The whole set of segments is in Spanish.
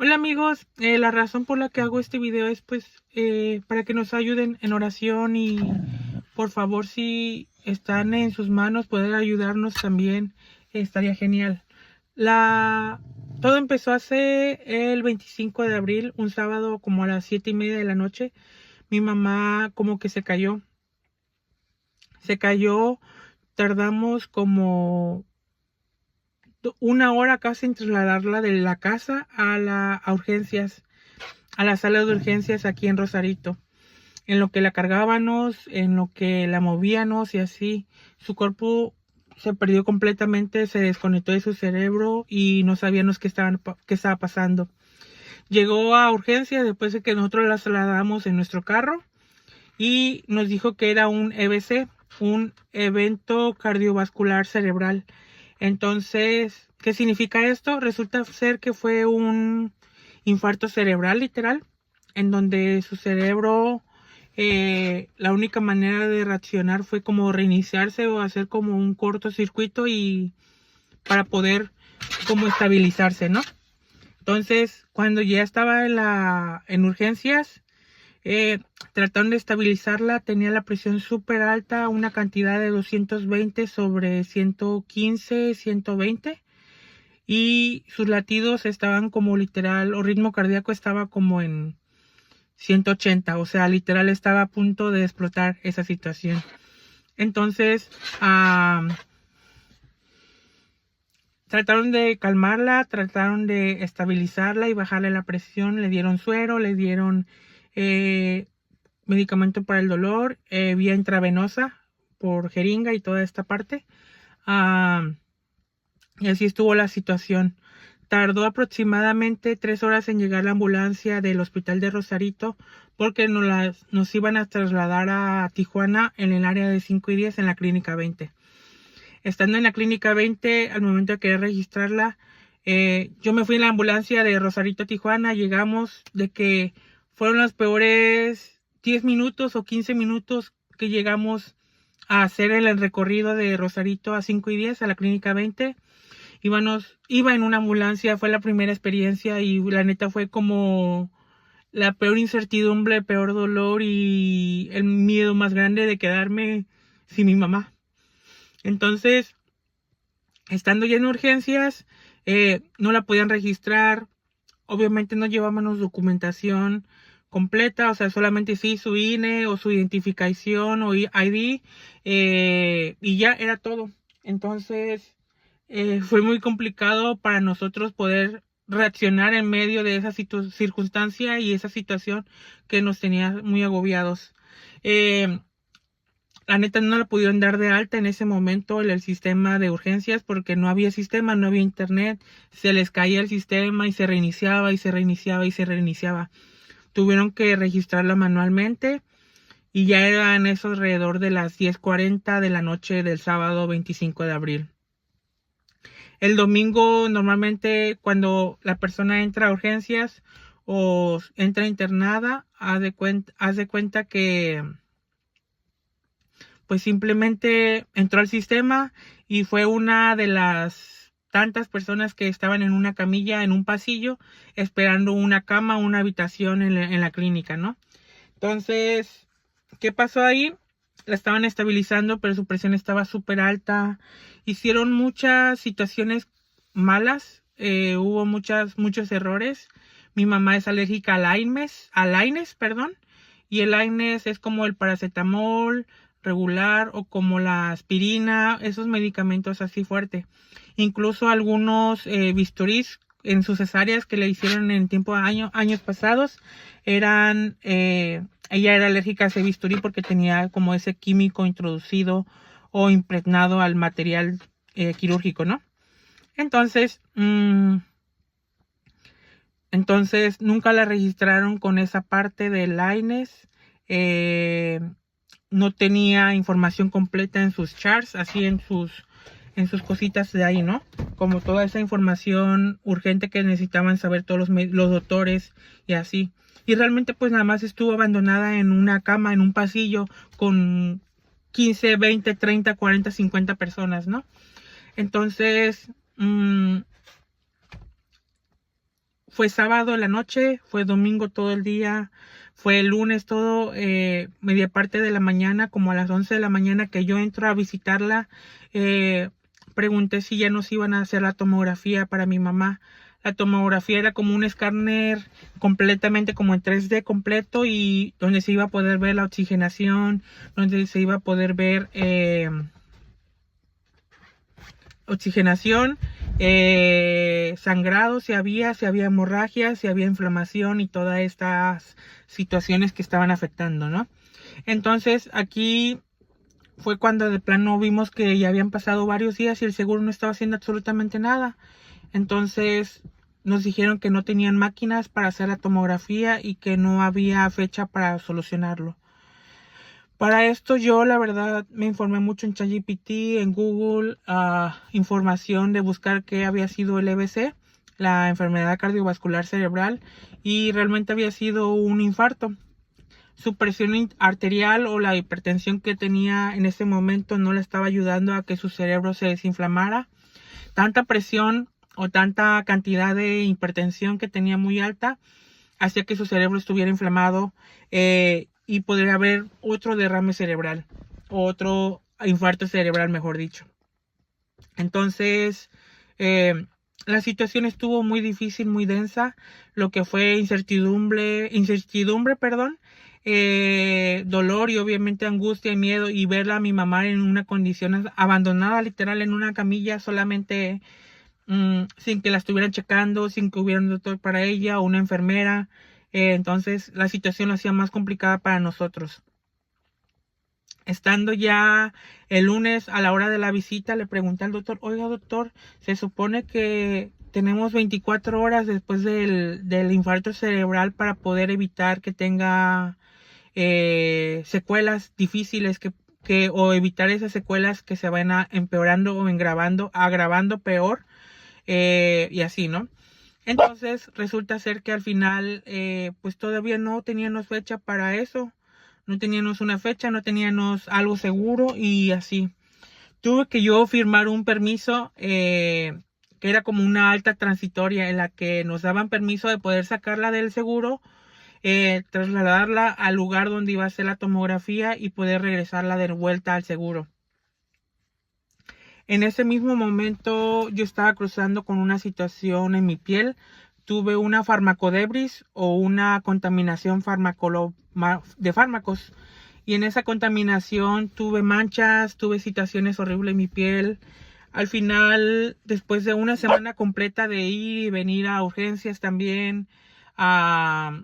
Hola amigos, la razón por la que hago este video es para que nos ayuden en oración y por favor si están en sus manos poder ayudarnos también, estaría genial. Todo empezó hace el 25 de abril, un sábado como a las 7:30 de la noche. Mi mamá como que se cayó, tardamos como una hora casi en trasladarla de la casa a urgencias, a la sala de urgencias aquí en Rosarito. En lo que la cargábamos, en lo que la movíamos y así, su cuerpo se perdió completamente, se desconectó de su cerebro y no sabíamos qué estaba pasando. Llegó a urgencias después de que nosotros la trasladamos en nuestro carro y nos dijo que era un EBC, un evento cardiovascular cerebral. Entonces, ¿qué significa esto? Resulta ser que fue un infarto cerebral literal, en donde su cerebro, la única manera de reaccionar fue como reiniciarse o hacer como un cortocircuito y para poder como estabilizarse, ¿no? Entonces, cuando ya estaba en urgencias, trataron de estabilizarla, tenía la presión súper alta, una cantidad de 220 sobre 115, 120, y sus latidos estaban como literal, o ritmo cardíaco estaba como en 180, o sea, literal estaba a punto de explotar esa situación. Entonces, trataron de calmarla, trataron de estabilizarla y bajarle la presión, le dieron suero, le dieron medicamento para el dolor, vía intravenosa por jeringa y toda esta parte. Y así estuvo la situación. Tardó aproximadamente 3 horas en llegar la ambulancia del hospital de Rosarito porque nos iban a trasladar a Tijuana en el área de 5 y 10 en la clínica 20. Estando en la clínica 20, al momento de querer registrarla, yo me fui en la ambulancia de Rosarito a Tijuana. Llegamos de que fueron los peores 10 minutos o 15 minutos que llegamos a hacer el recorrido de Rosarito a 5 y 10 a la clínica 20. Iba en una ambulancia, fue la primera experiencia y la neta fue como la peor incertidumbre, el peor dolor y el miedo más grande de quedarme sin mi mamá. Entonces, estando ya en urgencias, no la podían registrar. Obviamente no llevábamos documentación completa, o sea, solamente sí su INE o su identificación o ID, y ya era todo. Entonces, fue muy complicado para nosotros poder reaccionar en medio de esa circunstancia y esa situación que nos tenía muy agobiados. La neta no la pudieron dar de alta en ese momento el sistema de urgencias porque no había sistema, no había internet, se les caía el sistema y se reiniciaba y se reiniciaba y se reiniciaba. Tuvieron que registrarla manualmente y ya eran eso alrededor de las 10:40 de la noche del sábado 25 de abril. El domingo normalmente cuando la persona entra a urgencias o entra internada, haz de cuenta que pues simplemente entró al sistema y fue una de las tantas personas que estaban en una camilla en un pasillo esperando una cama, una habitación en la clínica, ¿no? Entonces, ¿qué pasó ahí? La estaban estabilizando, pero su presión estaba súper alta. Hicieron muchas situaciones malas, hubo muchos errores. Mi mamá es alérgica al AINES, perdón, y el AINES es como el paracetamol regular o como la aspirina, esos medicamentos así fuerte. Incluso algunos bisturís en sus cesáreas que le hicieron en años pasados eran, ella era alérgica a ese bisturí porque tenía como ese químico introducido o impregnado al material quirúrgico, ¿no? Entonces, nunca la registraron con esa parte del AINES. No tenía información completa en sus charts, así en sus cositas de ahí, ¿no? Como toda esa información urgente que necesitaban saber todos los doctores y así. Y realmente pues nada más estuvo abandonada en una cama, en un pasillo con 15, 20, 30, 40, 50 personas, ¿no? Entonces, fue sábado en la noche, fue domingo todo el día, fue el lunes todo, media parte de la mañana, como a las 11 de la mañana que yo entro a visitarla. Pregunté si ya nos iban a hacer la tomografía para mi mamá. La tomografía era como un escáner completamente como en 3D completo, y donde se iba a poder ver la oxigenación, donde se iba a poder ver oxigenación, sangrado, si había hemorragia, si había inflamación y todas estas situaciones que estaban afectando, ¿no? Entonces aquí fue cuando de plano vimos que ya habían pasado varios días y el seguro no estaba haciendo absolutamente nada. Entonces nos dijeron que no tenían máquinas para hacer la tomografía y que no había fecha para solucionarlo. Para esto yo la verdad me informé mucho en ChatGPT, en Google, información de buscar qué había sido el EBC, la enfermedad cardiovascular cerebral, y realmente había sido un infarto. Su presión arterial o la hipertensión que tenía en ese momento no le estaba ayudando a que su cerebro se desinflamara. Tanta presión o tanta cantidad de hipertensión que tenía muy alta hacía que su cerebro estuviera inflamado, y podría haber otro derrame cerebral, otro infarto cerebral, mejor dicho. Entonces, la situación estuvo muy difícil, muy densa, lo que fue incertidumbre, dolor y obviamente angustia y miedo, y verla a mi mamá en una condición abandonada, literal, en una camilla, solamente sin que la estuvieran checando, sin que hubiera un doctor para ella o una enfermera. Entonces la situación la hacía más complicada para nosotros. Estando ya el lunes a la hora de la visita, le pregunté al doctor: oiga doctor, se supone que tenemos 24 horas después del infarto cerebral para poder evitar que tenga secuelas difíciles, o evitar esas secuelas que se van empeorando o agravando peor, y así, ¿no? Entonces resulta ser que al final pues todavía no teníamos fecha para eso, no teníamos una fecha, no teníamos algo seguro, y así tuve que yo firmar un permiso, que era como una alta transitoria, en la que nos daban permiso de poder sacarla del seguro, trasladarla al lugar donde iba a hacer la tomografía y poder regresarla de vuelta al seguro. En ese mismo momento yo estaba cruzando con una situación en mi piel. Tuve una farmacodebris o una contaminación de fármacos. Y en esa contaminación tuve manchas, tuve situaciones horribles en mi piel. Al final, después de una semana completa de ir y venir a urgencias también, a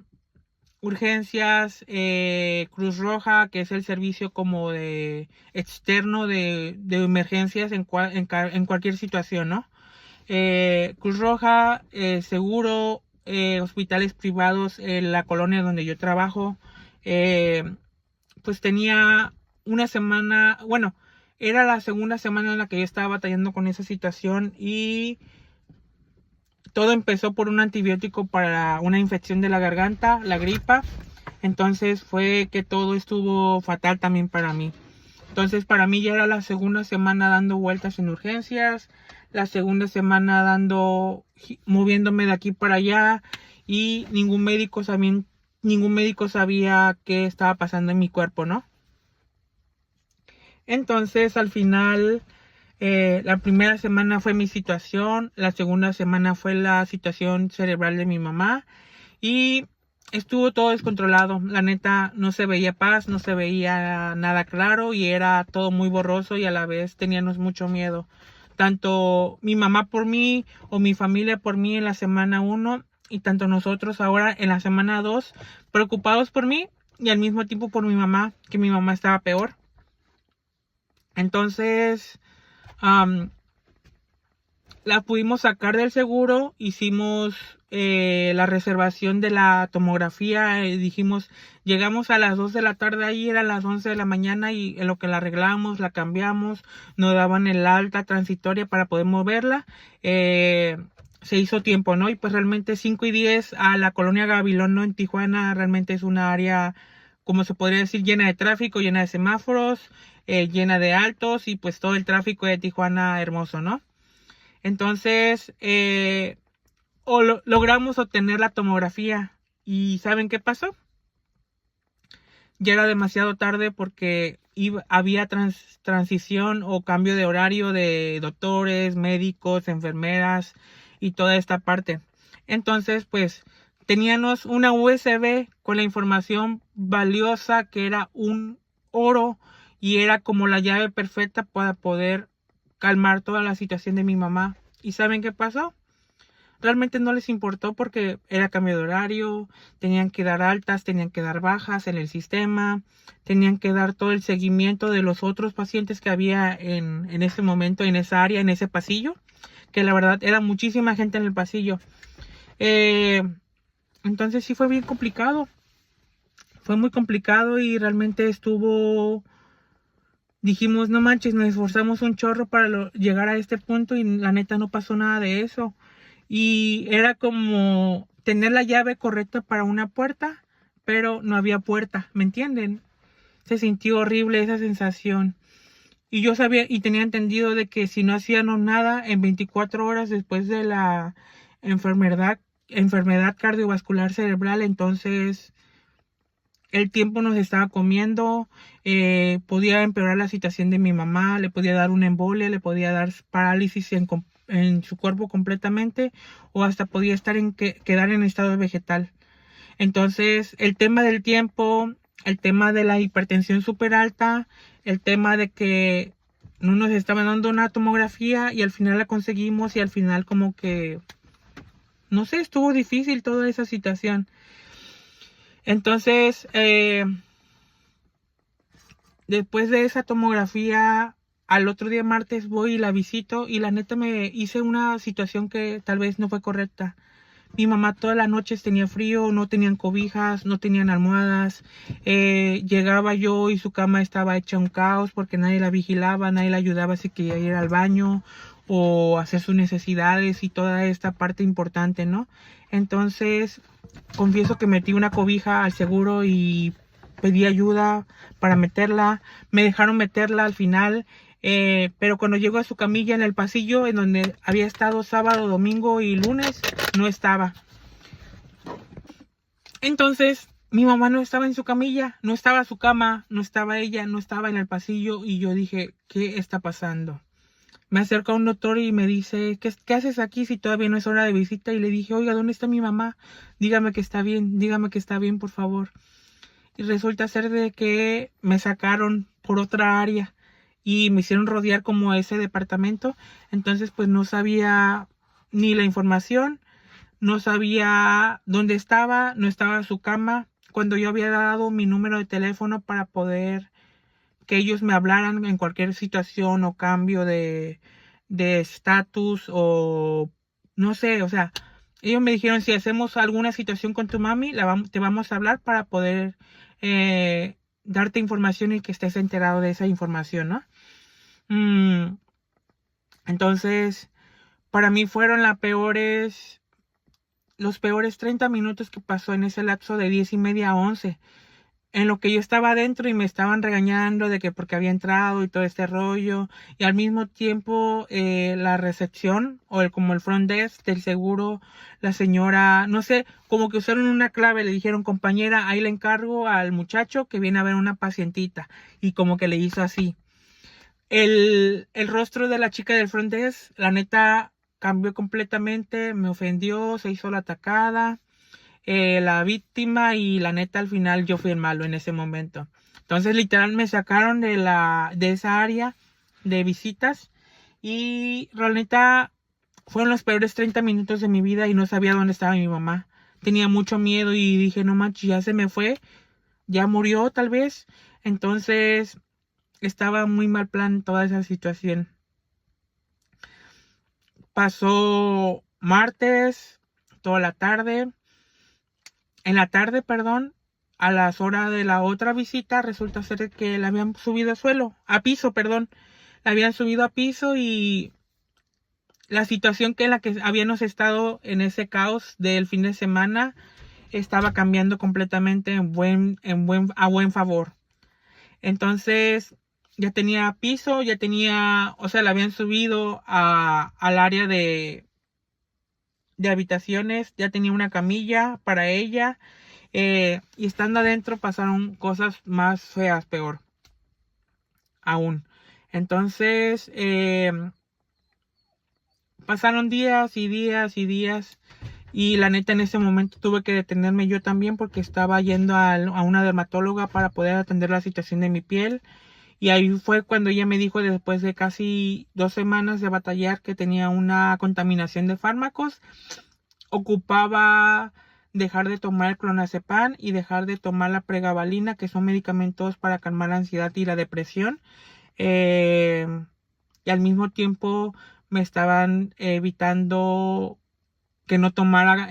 Cruz Roja, que es el servicio como de externo de emergencias en cualquier situación, ¿no? Cruz Roja, seguro, hospitales privados en la colonia donde yo trabajo, pues tenía una semana, bueno, era la segunda semana en la que yo estaba batallando con esa situación, y todo empezó por un antibiótico para una infección de la garganta, la gripa. Entonces fue que todo estuvo fatal también para mí. Entonces para mí ya era la segunda semana dando vueltas en urgencias, la segunda semana moviéndome de aquí para allá, y ningún médico sabía qué estaba pasando en mi cuerpo, ¿no? Entonces al final, la primera semana fue mi situación, la segunda semana fue la situación cerebral de mi mamá, y estuvo todo descontrolado. La neta, no se veía paz, no se veía nada claro, y era todo muy borroso, y a la vez teníamos mucho miedo. Tanto mi mamá por mí o mi familia por mí en la semana 1, y tanto nosotros ahora en la semana 2, preocupados por mí y al mismo tiempo por mi mamá, que mi mamá estaba peor. Entonces, la pudimos sacar del seguro, hicimos la reservación de la tomografía, dijimos, llegamos a las 2 de la tarde, ahí eran las 11 de la mañana, y en lo que la arreglamos, la cambiamos, nos daban el alta transitoria para poder moverla. Se hizo tiempo, ¿no? Y pues realmente 5:10 a la colonia Gabilondo en Tijuana realmente es una área, como se podría decir, llena de tráfico, llena de semáforos, llena de altos, y pues todo el tráfico de Tijuana hermoso, ¿no? Entonces, logramos obtener la tomografía. ¿Y saben qué pasó? Ya era demasiado tarde porque había transición o cambio de horario de doctores, médicos, enfermeras y toda esta parte. Entonces, pues, teníamos una USB con la información valiosa que era un oro y era como la llave perfecta para poder calmar toda la situación de mi mamá. ¿Y saben qué pasó? Realmente no les importó porque era cambio de horario, tenían que dar altas, tenían que dar bajas en el sistema, tenían que dar todo el seguimiento de los otros pacientes que había en ese momento, en esa área, en ese pasillo, que la verdad era muchísima gente en el pasillo. Entonces sí fue bien complicado, fue muy complicado y realmente dijimos, no manches, nos esforzamos un chorro para llegar a este punto y la neta no pasó nada de eso. Y era como tener la llave correcta para una puerta, pero no había puerta, ¿me entienden? Se sintió horrible esa sensación. Y yo sabía y tenía entendido de que si no hacíamos nada en 24 horas después de la enfermedad cardiovascular cerebral, entonces el tiempo nos estaba comiendo, podía empeorar la situación de mi mamá, le podía dar una embolia, le podía dar parálisis en su cuerpo completamente o hasta podía quedar en estado vegetal. Entonces, el tema del tiempo, el tema de la hipertensión súper alta, el tema de que no nos estaban dando una tomografía y al final la conseguimos y al final como que, no sé, estuvo difícil toda esa situación. Entonces, después de esa tomografía, al otro día martes voy y la visito y la neta me hice una situación que tal vez no fue correcta. Mi mamá todas las noches tenía frío, no tenían cobijas, no tenían almohadas. Llegaba yo y su cama estaba hecha un caos porque nadie la vigilaba, nadie la ayudaba si quería ir al baño o hacer sus necesidades y toda esta parte importante, ¿no? Entonces, confieso que metí una cobija al seguro y pedí ayuda para meterla. Me dejaron meterla al final. Pero cuando llegó a su camilla en el pasillo, en donde había estado sábado, domingo y lunes, no estaba. Entonces, mi mamá no estaba en su camilla, no estaba su cama, no estaba ella, no estaba en el pasillo y yo dije, ¿qué está pasando? Me acerca un doctor y me dice, ¿qué haces aquí si todavía no es hora de visita? Y le dije, oiga, ¿dónde está mi mamá? Dígame que está bien, por favor. Y resulta ser de que me sacaron por otra área y me hicieron rodear como ese departamento. Entonces pues no sabía ni la información, no sabía dónde estaba, no estaba su cama. Cuando yo había dado mi número de teléfono para poder que ellos me hablaran en cualquier situación o cambio de estatus o no sé, o sea, ellos me dijeron si hacemos alguna situación con tu mami, te vamos a hablar para poder darte información y que estés enterado de esa información, ¿no? Entonces, para mí fueron los peores 30 minutos que pasó en ese lapso de 10:30 a 11. En lo que yo estaba adentro y me estaban regañando de que porque había entrado y todo este rollo. Y al mismo tiempo la recepción como el front desk del seguro, la señora, no sé, como que usaron una clave, le dijeron, compañera, ahí le encargo al muchacho que viene a ver una pacientita. Y como que le hizo así. El rostro de la chica del front desk, la neta, cambió completamente, me ofendió, se hizo la atacada. La víctima y la neta al final yo fui el malo en ese momento. Entonces literal me sacaron de esa área de visitas y la neta fueron los peores 30 minutos de mi vida y no sabía dónde estaba mi mamá. Tenía mucho miedo y dije, no manches, ya se me fue, ya murió tal vez. Entonces estaba muy mal plan toda esa situación. Pasó martes, toda la tarde. En la tarde, perdón, a las horas de la otra visita, resulta ser que la habían subido a piso, perdón. La habían subido a piso y la situación en la que habíamos estado en ese caos del fin de semana estaba cambiando completamente a buen favor. Entonces, ya tenía piso, o sea, la habían subido al área de habitaciones, ya tenía una camilla para ella, y estando adentro pasaron cosas más feas, peor aún. Entonces, pasaron días y días y días. Y la neta en ese momento tuve que detenerme yo también porque estaba yendo a una dermatóloga para poder atender la situación de mi piel. Y ahí fue cuando ella me dijo, después de casi 2 semanas de batallar, que tenía una contaminación de fármacos. Ocupaba dejar de tomar el clonazepam y dejar de tomar la pregabalina, que son medicamentos para calmar la ansiedad y la depresión. Eh, y al mismo tiempo me estaban evitando que no tomara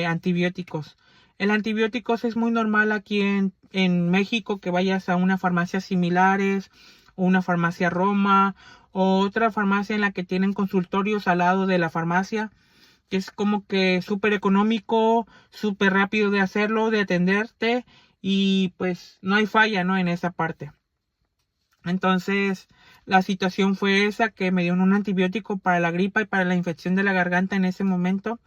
antibióticos. El antibióticos es muy normal aquí en México, que vayas a una farmacia similares, o una farmacia Roma, o otra farmacia en la que tienen consultorios al lado de la farmacia, que es como que súper económico, súper rápido de hacerlo, de atenderte, y pues no hay falla, ¿no? En esa parte. Entonces, la situación fue esa, que me dieron un antibiótico para la gripa y para la infección de la garganta en ese momento.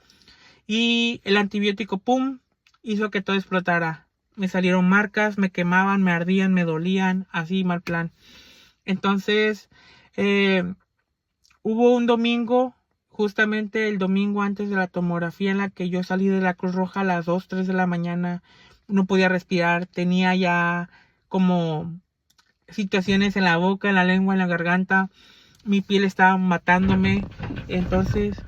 Y el antibiótico, pum, hizo que todo explotara. Me salieron marcas, me quemaban, me ardían, me dolían, así mal plan. Entonces, hubo un domingo, justamente el domingo antes de la tomografía, en la que yo salí de la Cruz Roja a las 2, 3 de la mañana. No podía respirar, tenía ya como situaciones en la boca, en la lengua, en la garganta. Mi piel estaba matándome. Entonces,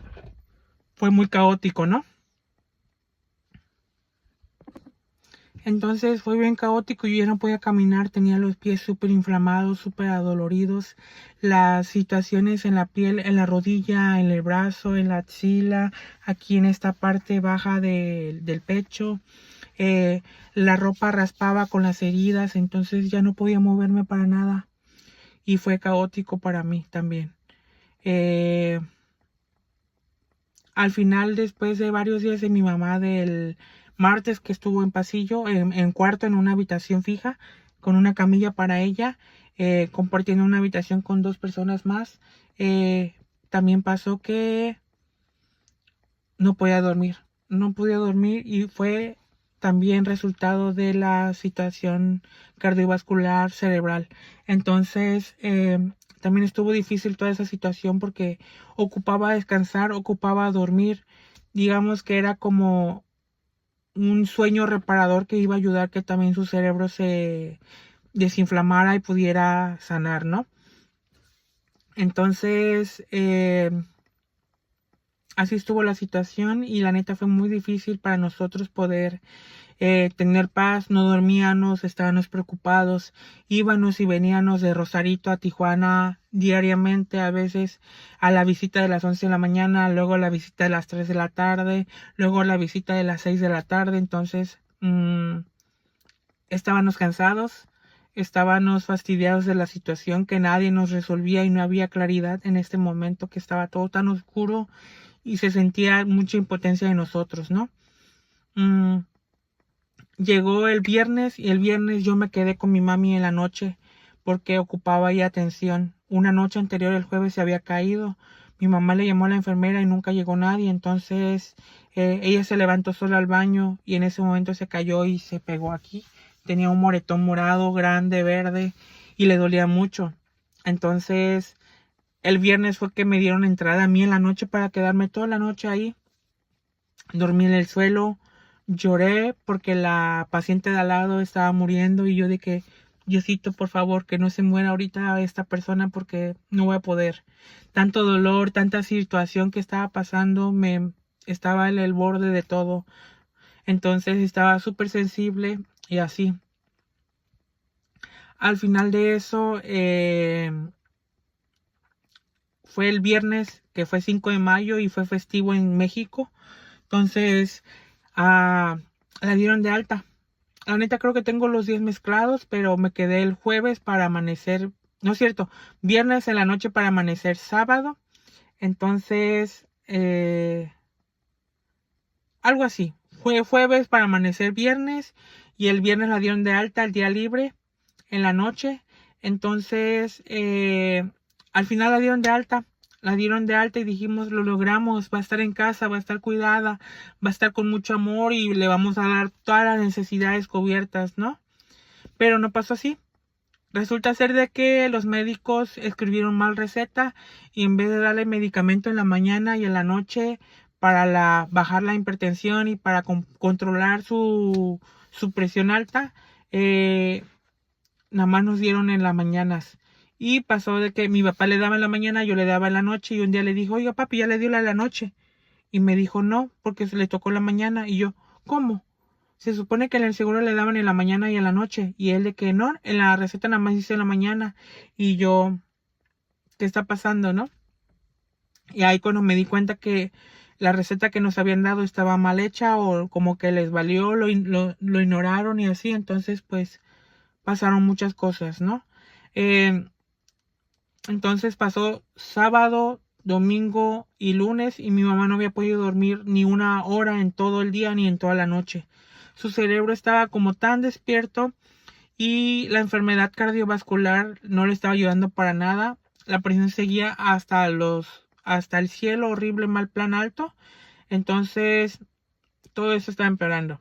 fue muy caótico, ¿no? Entonces fue bien caótico, yo ya no podía caminar, tenía los pies súper inflamados, súper adoloridos, las situaciones en la piel, en la rodilla, en el brazo, en la axila, aquí en esta parte baja del pecho, la ropa raspaba con las heridas, entonces ya no podía moverme para nada y fue caótico para mí también. Al final, después de varios días de mi mamá, del martes que estuvo en pasillo, en cuarto, en una habitación fija, con una camilla para ella, compartiendo una habitación con 2 personas más, también pasó que no podía dormir. No podía dormir y fue también resultado de la situación cardiovascular cerebral. Entonces, también estuvo difícil toda esa situación porque ocupaba descansar, ocupaba dormir. Digamos que era como un sueño reparador que iba a ayudar que también su cerebro se desinflamara y pudiera sanar, ¿no? Entonces, así estuvo la situación y la neta fue muy difícil para nosotros poder tener paz. No dormíamos, estábamos preocupados, íbamos y veníamos de Rosarito a Tijuana diariamente, a veces a la visita de las 11 de la mañana, luego la visita de las 3 de la tarde, luego la visita de las 6 de la tarde. Entonces estábamos cansados, estábamos fastidiados de la situación, que nadie nos resolvía y no había claridad en este momento, que estaba todo tan oscuro y se sentía mucha impotencia de nosotros, ¿no? Llegó el viernes y el viernes yo me quedé con mi mami en la noche porque ocupaba ya atención. Una noche anterior, el jueves, se había caído. Mi mamá le llamó a la enfermera y nunca llegó nadie. Entonces ella se levantó sola al baño y en ese momento se cayó y se pegó aquí. Tenía un moretón morado, grande, verde, y le dolía mucho. Entonces el viernes fue que me dieron entrada a mí en la noche para quedarme toda la noche ahí. Dormí en el suelo, lloré porque la paciente de al lado estaba muriendo y yo de que, Diosito, por favor, que no se muera ahorita esta persona porque no voy a poder. Tanto dolor, tanta situación que estaba pasando, estaba en el borde de todo. Entonces estaba súper sensible y así. Al final de eso, fue el viernes, que fue 5 de mayo y fue festivo en México. Entonces, la dieron de alta. La neta creo que tengo los días mezclados, pero me quedé el jueves para amanecer, no es cierto, viernes en la noche para amanecer sábado. Entonces, algo así. Fue jueves para amanecer viernes y el viernes la dieron de alta, el día libre, en la noche. Entonces, al final la dieron de alta. la dieron de alta y dijimos, lo logramos, va a estar en casa, va a estar cuidada, va a estar con mucho amor y le vamos a dar todas las necesidades cubiertas, ¿no? Pero no pasó así. Resulta ser de que los médicos escribieron mal receta y en vez de darle medicamento en la mañana y en la noche para bajar la hipertensión y para controlar su presión alta, nada más nos dieron en las mañanas. Y pasó de que mi papá le daba en la mañana, yo le daba en la noche y un día le dijo, oiga papi, ya le dio la de la noche. Y me dijo, no, porque se le tocó la mañana. Y yo, ¿cómo? Se supone que en el seguro le daban en la mañana y en la noche. Y él de que no, en la receta nada más dice en la mañana. Y yo, ¿qué está pasando, no? Y ahí cuando me di cuenta que la receta que nos habían dado estaba mal hecha o como que les valió, lo ignoraron y así. Entonces, pues, pasaron muchas cosas, ¿no? Entonces pasó sábado, domingo y lunes y mi mamá no había podido dormir ni una hora en todo el día ni en toda la noche. Su cerebro estaba como tan despierto y la enfermedad cardiovascular no le estaba ayudando para nada. La presión seguía hasta el cielo, horrible, mal plan alto. Entonces todo eso estaba empeorando.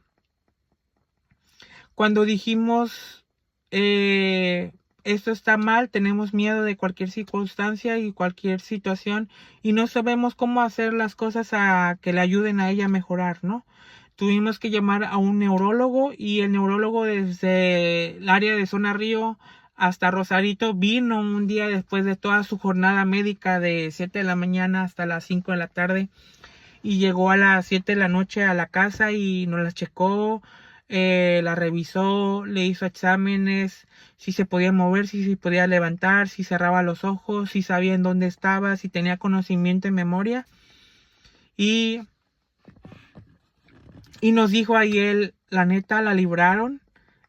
Cuando dijimos esto está mal, tenemos miedo de cualquier circunstancia y cualquier situación y no sabemos cómo hacer las cosas a que le ayuden a ella a mejorar, ¿no? Tuvimos que llamar a un neurólogo y el neurólogo desde el área de Zona Río hasta Rosarito vino un día después de toda su jornada médica de 7 de la mañana hasta las 5 de la tarde y llegó a las 7 de la noche a la casa y nos la checó, la revisó, le hizo exámenes, si se podía mover, si se podía levantar, si cerraba los ojos, si sabía en dónde estaba, si tenía conocimiento en memoria. Y nos dijo ahí él, la neta, la libraron.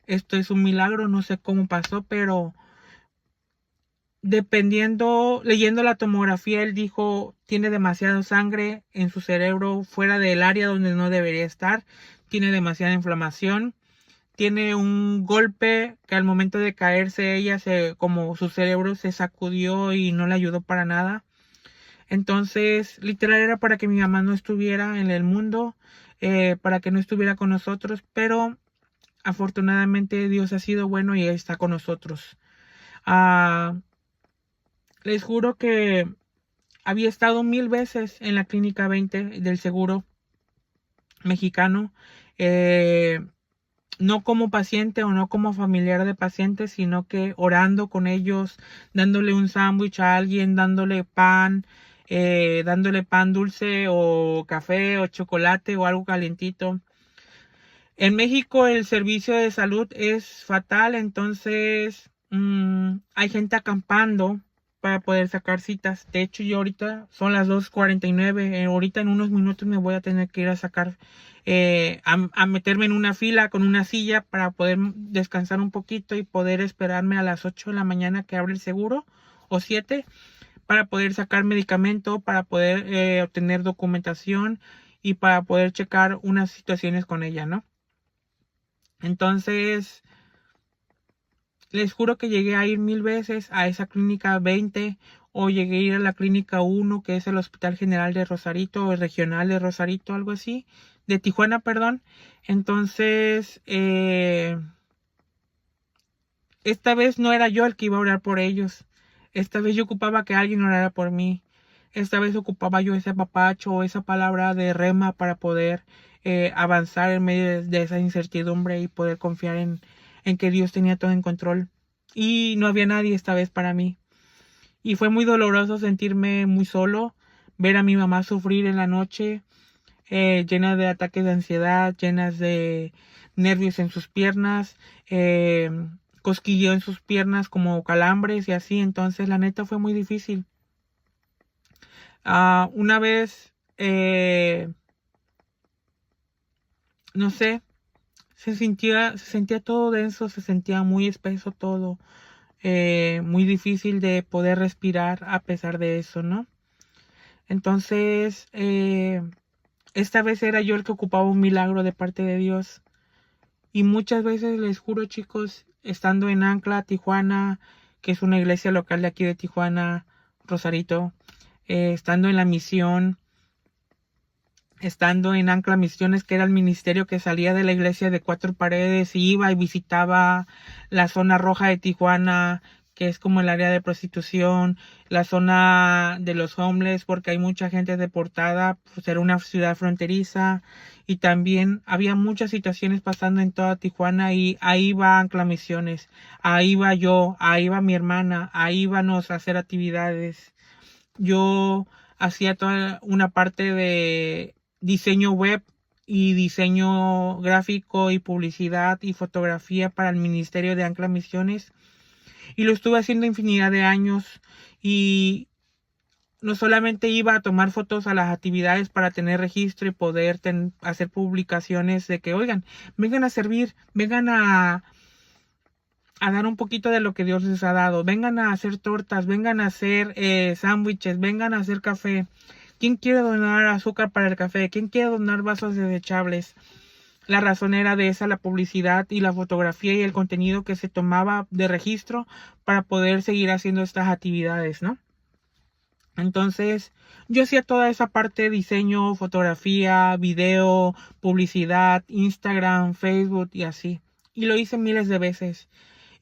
Esto es un milagro, no sé cómo pasó, pero leyendo la tomografía, él dijo, tiene demasiada sangre en su cerebro fuera del área donde no debería estar, tiene demasiada inflamación, tiene un golpe que al momento de caerse ella, como su cerebro se sacudió y no le ayudó para nada. Entonces, literal era para que mi mamá no estuviera en el mundo, para que no estuviera con nosotros, pero afortunadamente Dios ha sido bueno y está con nosotros. Les juro que había estado 1000 veces en la clínica 20 del seguro mexicano, no como paciente o no como familiar de pacientes, sino que orando con ellos, dándole un sándwich a alguien, dándole pan dulce o café o chocolate o algo calientito. En México el servicio de salud es fatal, entonces hay gente acampando para poder sacar citas. De hecho, yo ahorita son las 2:49. Ahorita en unos minutos me voy a tener que ir a sacar, a meterme en una fila con una silla para poder descansar un poquito y poder esperarme a las 8 de la mañana que abre el seguro o 7 para poder sacar medicamento, para poder obtener documentación y para poder checar unas situaciones con ella, ¿no? Entonces, les juro que llegué a ir 1000 veces a esa clínica 20 o llegué a ir a la clínica 1, que es el Hospital General de Rosarito o el Regional de Rosarito, algo así, de Tijuana, perdón. Entonces, esta vez no era yo el que iba a orar por ellos. Esta vez yo ocupaba que alguien orara por mí. Esta vez ocupaba yo ese apapacho o esa palabra de rema para poder avanzar en medio de esa incertidumbre y poder confiar en que Dios tenía todo en control. Y no había nadie esta vez para mí. Y fue muy doloroso sentirme muy solo, ver a mi mamá sufrir en la noche, llena de ataques de ansiedad, llenas de nervios en sus piernas, cosquilleo en sus piernas como calambres y así. Entonces la neta fue muy difícil. Una vez, no sé, se sentía todo denso, se sentía muy espeso todo, muy difícil de poder respirar a pesar de eso, ¿no? Entonces, esta vez era yo el que ocupaba un milagro de parte de Dios. Y muchas veces les juro, chicos, estando en Ancla, Tijuana, que es una iglesia local de aquí de Tijuana, Rosarito, estando en la misión, estando en Ancla Misiones, que era el ministerio que salía de la iglesia de Cuatro Paredes y iba y visitaba la zona roja de Tijuana, que es como el área de prostitución, la zona de los homeless, porque hay mucha gente deportada, pues era una ciudad fronteriza, y también había muchas situaciones pasando en toda Tijuana, y ahí va Ancla Misiones, ahí va yo, ahí va mi hermana, ahí íbamos a hacer actividades. Yo hacía toda una parte de diseño web y diseño gráfico y publicidad y fotografía para el Ministerio de Ancla Misiones, y lo estuve haciendo infinidad de años, y no solamente iba a tomar fotos a las actividades para tener registro y poder hacer publicaciones de que, oigan, vengan a servir, vengan a dar un poquito de lo que Dios les ha dado, vengan a hacer tortas, vengan a hacer sándwiches, vengan a hacer café. ¿Quién quiere donar azúcar para el café? ¿Quién quiere donar vasos desechables? La razón era de esa, la publicidad y la fotografía y el contenido que se tomaba de registro para poder seguir haciendo estas actividades, ¿no? Entonces, yo hacía toda esa parte: diseño, fotografía, video, publicidad, Instagram, Facebook y así. Y lo hice miles de veces.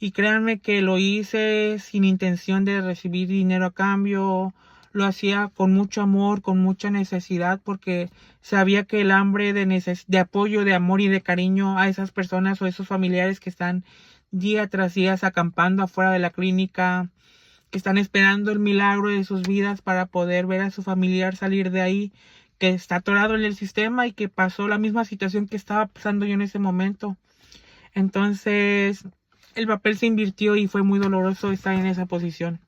Y créanme que lo hice sin intención de recibir dinero a cambio. Lo hacía con mucho amor, con mucha necesidad, porque sabía que el hambre de apoyo, de amor y de cariño a esas personas o esos familiares que están día tras día acampando afuera de la clínica, que están esperando el milagro de sus vidas para poder ver a su familiar salir de ahí, que está atorado en el sistema y que pasó la misma situación que estaba pasando yo en ese momento. Entonces, el papel se invirtió y fue muy doloroso estar en esa posición.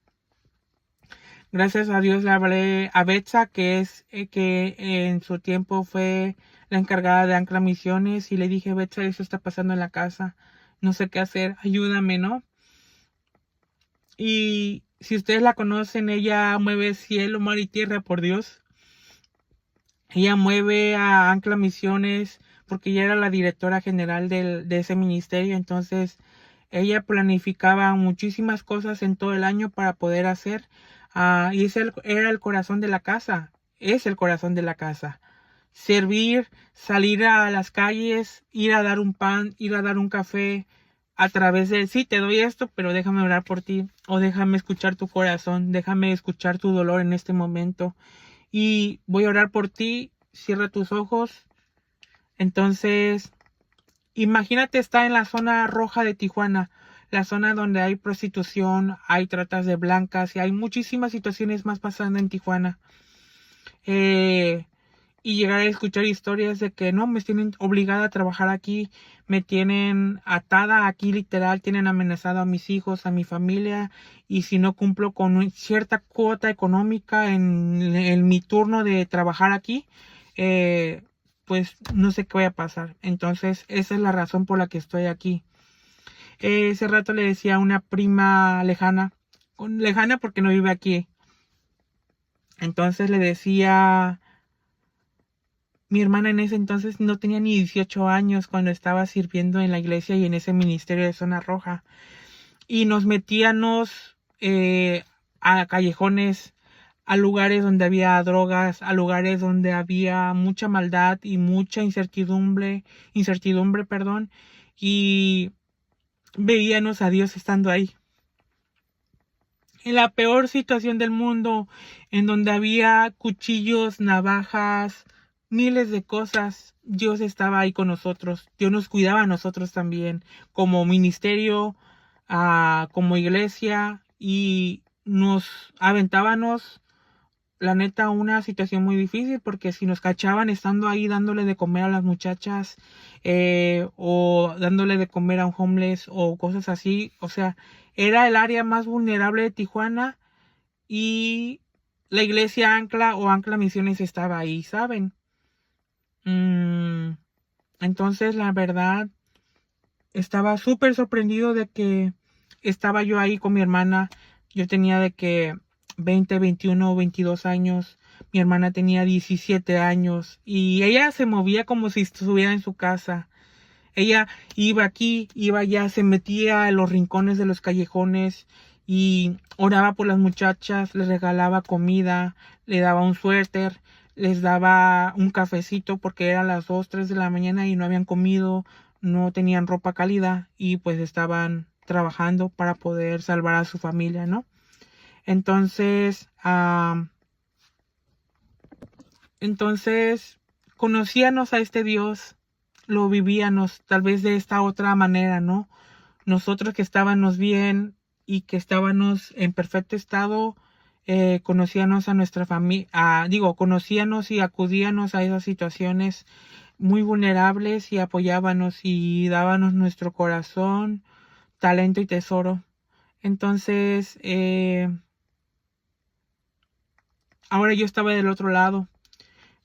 Gracias a Dios le hablé a Betsa, que en su tiempo fue la encargada de Ancla Misiones, y le dije: Betsa, eso está pasando en la casa, no sé qué hacer, ayúdame, ¿no? Y si ustedes la conocen, ella mueve cielo, mar y tierra, por Dios. Ella mueve a Ancla Misiones porque ella era la directora general de ese ministerio. Entonces ella planificaba muchísimas cosas en todo el año para poder hacer. Y ese era el corazón de la casa. Es el corazón de la casa. Servir, salir a las calles, ir a dar un pan, ir a dar un café, a través de, sí, te doy esto, pero déjame orar por ti, o déjame escuchar tu corazón, déjame escuchar tu dolor en este momento, y voy a orar por ti. Cierra tus ojos. Entonces, imagínate estar en la zona roja de Tijuana, la zona donde hay prostitución, hay tratas de blancas y hay muchísimas situaciones más pasando en Tijuana. Y llegar a escuchar historias de que no, me tienen obligada a trabajar aquí, me tienen atada aquí, literal, tienen amenazado a mis hijos, a mi familia, y si no cumplo con cierta cuota económica en mi turno de trabajar aquí, pues no sé qué voy a pasar. Entonces esa es la razón por la que estoy aquí. Ese rato le decía a una prima lejana porque no vive aquí. Entonces le decía: mi hermana en ese entonces no tenía ni 18 años cuando estaba sirviendo en la iglesia y en ese ministerio de zona roja. Y nos metíamos a callejones, a lugares donde había drogas, a lugares donde había mucha maldad y mucha incertidumbre, perdón, y veíamos a Dios estando ahí. En la peor situación del mundo, en donde había cuchillos, navajas, miles de cosas, Dios estaba ahí con nosotros. Dios nos cuidaba a nosotros también, como ministerio, como iglesia, y nos aventábamos, la neta, una situación muy difícil, porque si nos cachaban estando ahí dándole de comer a las muchachas, o dándole de comer a un homeless o cosas así, o sea, era el área más vulnerable de Tijuana, y la iglesia Ancla o Ancla Misiones estaba ahí, ¿saben? Entonces, la verdad, estaba súper sorprendido de que estaba yo ahí con mi hermana. Yo tenía de que 20, 21 o 22 años. Mi hermana tenía 17 años. Y ella se movía como si estuviera en su casa. Ella iba aquí, iba allá, se metía en los rincones de los callejones. y oraba por las muchachas, les regalaba comida, le daba un suéter, les daba un cafecito porque eran las 2, 3 de la mañana y no habían comido, no tenían ropa cálida y pues estaban trabajando para poder salvar a su familia, ¿no? Entonces, conocíamos a este Dios, lo vivíamos tal vez de esta otra manera, ¿no? Nosotros que estábamos bien y que estábamos en perfecto estado, conocíamos a nuestra familia, conocíamos y acudíamos a esas situaciones muy vulnerables y apoyábamos y dábamos nuestro corazón, talento y tesoro. Entonces, ahora yo estaba del otro lado.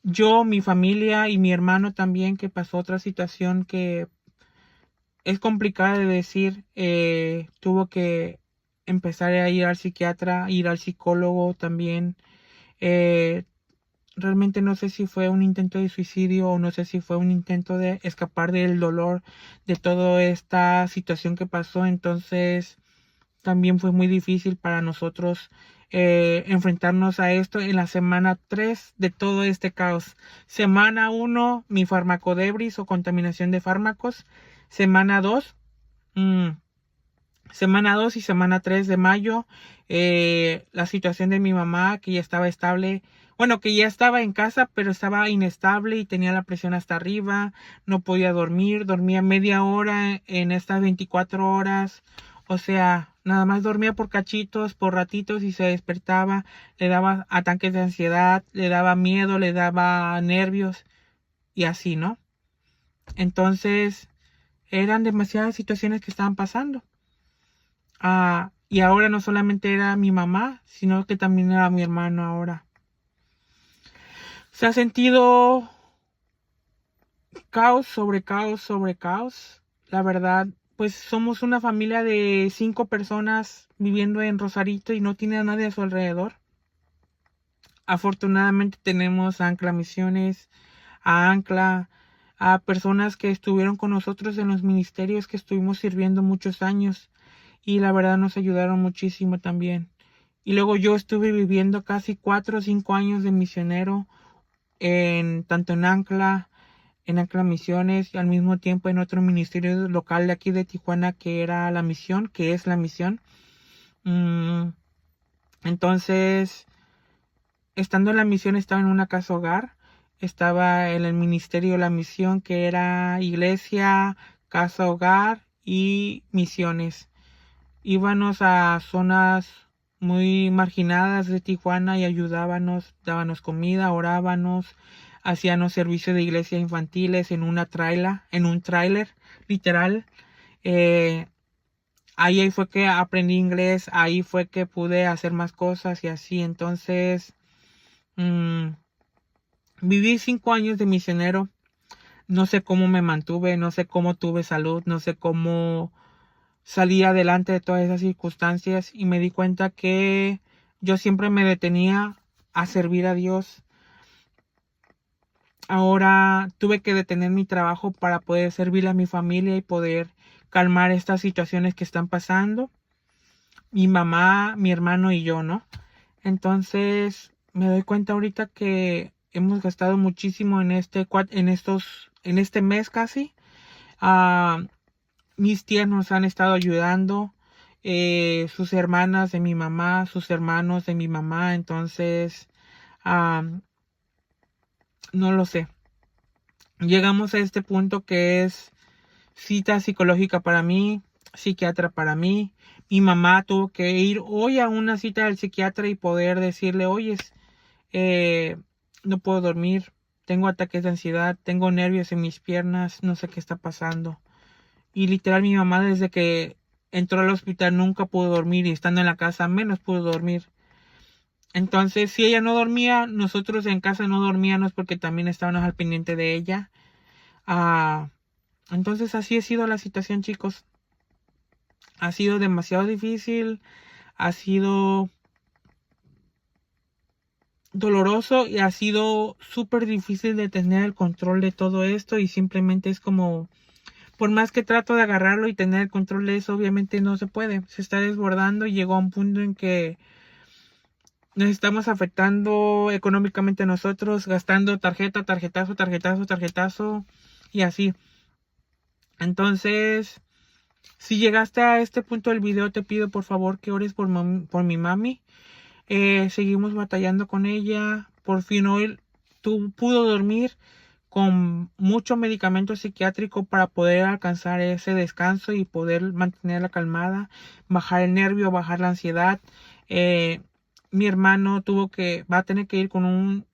Yo, mi familia y mi hermano también, que pasó otra situación que es complicada de decir, tuvo que empezar a ir al psiquiatra, ir al psicólogo también. Eh, Realmente no sé si fue un intento de suicidio o no sé si fue un intento de escapar del dolor de toda esta situación que pasó. Entonces también fue muy difícil para nosotros enfrentarnos a esto en la semana 3 de todo este caos. Semana 1, mi farmacodebris o contaminación de fármacos. Semana 2, semana 2 y semana 3 de mayo, la situación de mi mamá, que ya estaba estable, bueno, que ya estaba en casa, pero estaba inestable y tenía la presión hasta arriba, no podía dormir, dormía media hora en estas 24 horas, o sea, nada más dormía por cachitos, por ratitos y se despertaba, le daba ataques de ansiedad, le daba miedo, le daba nervios y así, ¿no? Entonces, eran demasiadas situaciones que estaban pasando. Y ahora no solamente era mi mamá, sino que también era mi hermano ahora. Se ha sentido caos sobre caos sobre caos. La verdad, pues somos una familia de 5 personas viviendo en Rosarito y no tiene a nadie a su alrededor. Afortunadamente tenemos a Ancla Misiones, a Ancla, a personas que estuvieron con nosotros en los ministerios que estuvimos sirviendo muchos años y la verdad nos ayudaron muchísimo también. Y luego yo estuve viviendo casi 4 o 5 años de misionero tanto en Ancla Misiones y al mismo tiempo en otro ministerio local de aquí de Tijuana que era la misión, que es la misión. Entonces, estando en la misión estaba en una casa hogar, estaba en el ministerio La Misión que era iglesia, casa hogar y misiones. Íbamos a zonas muy marginadas de Tijuana y ayudábamos, dábamos comida, orábamos, hacíamos servicio de iglesia infantiles en un tráiler, literal. Eh, ahí fue que aprendí inglés, ahí fue que pude hacer más cosas y así. Entonces, viví 5 años de misionero. No sé cómo me mantuve, no sé cómo tuve salud, no sé cómo salí adelante de todas esas circunstancias y me di cuenta que yo siempre me detenía a servir a Dios. Ahora tuve que detener mi trabajo para poder servir a mi familia y poder calmar estas situaciones que están pasando. Mi mamá, mi hermano y yo, ¿no? Entonces me doy cuenta ahorita que hemos gastado muchísimo en este mes casi. Ah, Mis tías nos han estado ayudando, sus hermanas de mi mamá, sus hermanos de mi mamá, entonces, no lo sé. Llegamos a este punto que es cita psicológica para mí, psiquiatra para mí. Mi mamá tuvo que ir hoy a una cita del psiquiatra y poder decirle, oye, eh, no puedo dormir, tengo ataques de ansiedad, tengo nervios en mis piernas, no sé qué está pasando. Y literal mi mamá desde que entró al hospital nunca pudo dormir y estando en la casa menos pudo dormir. Entonces si ella no dormía, nosotros en casa no dormíamos porque también estábamos al pendiente de ella. Ah, entonces así ha sido la situación, chicos. Ha sido demasiado difícil, ha sido doloroso y ha sido súper difícil de tener el control de todo esto y simplemente es como por más que trato de agarrarlo y tener el control de eso, obviamente no se puede. Se está desbordando y llegó a un punto en que nos estamos afectando económicamente a nosotros, gastando tarjeta, tarjetazo, tarjetazo, tarjetazo y así. Entonces, si llegaste a este punto del video, te pido por favor que ores por mi mami. Seguimos batallando con ella. Por fin hoy pudo dormir con mucho medicamento psiquiátrico para poder alcanzar ese descanso y poder mantenerla calmada, bajar el nervio, bajar la ansiedad. Mi hermano va a tener que ir con un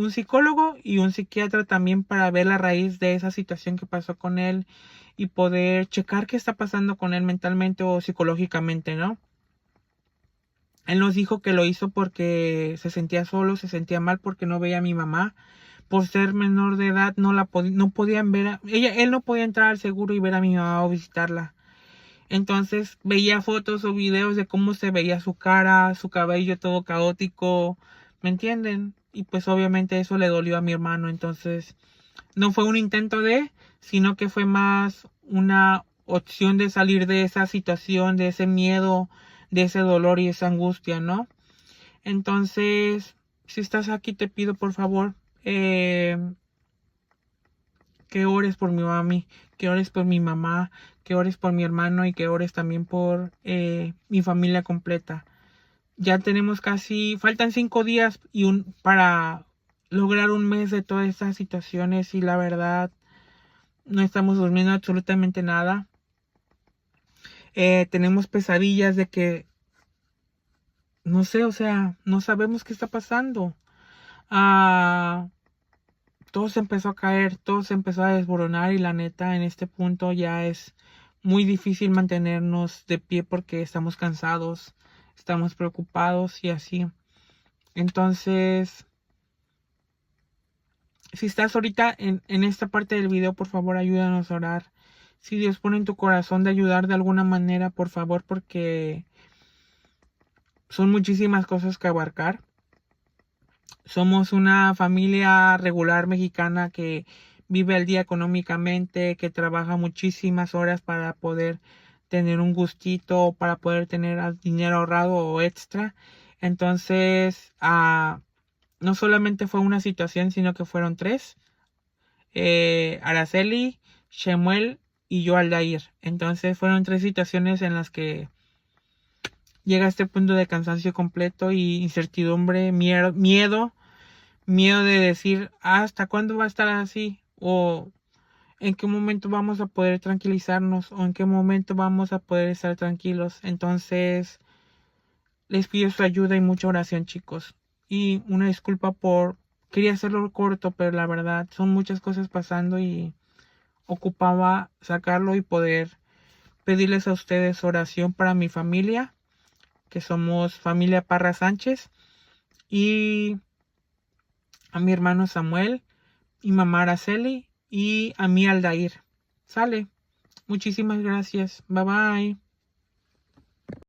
psicólogo y un psiquiatra también para ver la raíz de esa situación que pasó con él y poder checar qué está pasando con él mentalmente o psicológicamente, ¿no? Él nos dijo que lo hizo porque se sentía solo, se sentía mal porque no veía a mi mamá. Por ser menor de edad no podían ver él no podía entrar al seguro y ver a mi mamá o visitarla. Entonces veía fotos o videos de cómo se veía su cara, su cabello todo caótico, ¿me entienden? Y pues obviamente eso le dolió a mi hermano. Entonces no fue un intento sino que fue más una opción de salir de esa situación, de ese miedo, de ese dolor y esa angustia, ¿no? Entonces, si estás aquí, te pido por favor que ores por mi mami, que ores por mi mamá, que ores por mi hermano y que ores también por mi familia completa. Ya tenemos faltan 5 días para lograr un mes de todas estas situaciones y la verdad no estamos durmiendo absolutamente nada. Tenemos pesadillas de que, no sé, o sea, no sabemos qué está pasando. Todo se empezó a caer, todo se empezó a desboronar y la neta en este punto ya es muy difícil mantenernos de pie porque estamos cansados, estamos preocupados y así. Entonces, si estás ahorita en esta parte del video, por favor ayúdanos a orar. Si Dios pone en tu corazón de ayudar de alguna manera, por favor, porque son muchísimas cosas que abarcar. Somos una familia regular mexicana que vive al día económicamente, que trabaja muchísimas horas para poder tener un gustito, para poder tener dinero ahorrado o extra. Entonces, no solamente fue una situación, sino que fueron 3. Araceli, Shemuel y yo Aldair. Entonces fueron 3 situaciones en las que llega a este punto de cansancio completo y incertidumbre, miedo de decir hasta cuándo va a estar así o en qué momento vamos a poder tranquilizarnos o en qué momento vamos a poder estar tranquilos. Entonces les pido su ayuda y mucha oración, chicos, y una disculpa quería hacerlo corto, pero la verdad son muchas cosas pasando y ocupaba sacarlo y poder pedirles a ustedes oración para mi familia, que somos familia Parra Sánchez, y a mi hermano Samuel, y mamá Araceli, y a mí Aldair. Sale. Muchísimas gracias. Bye bye.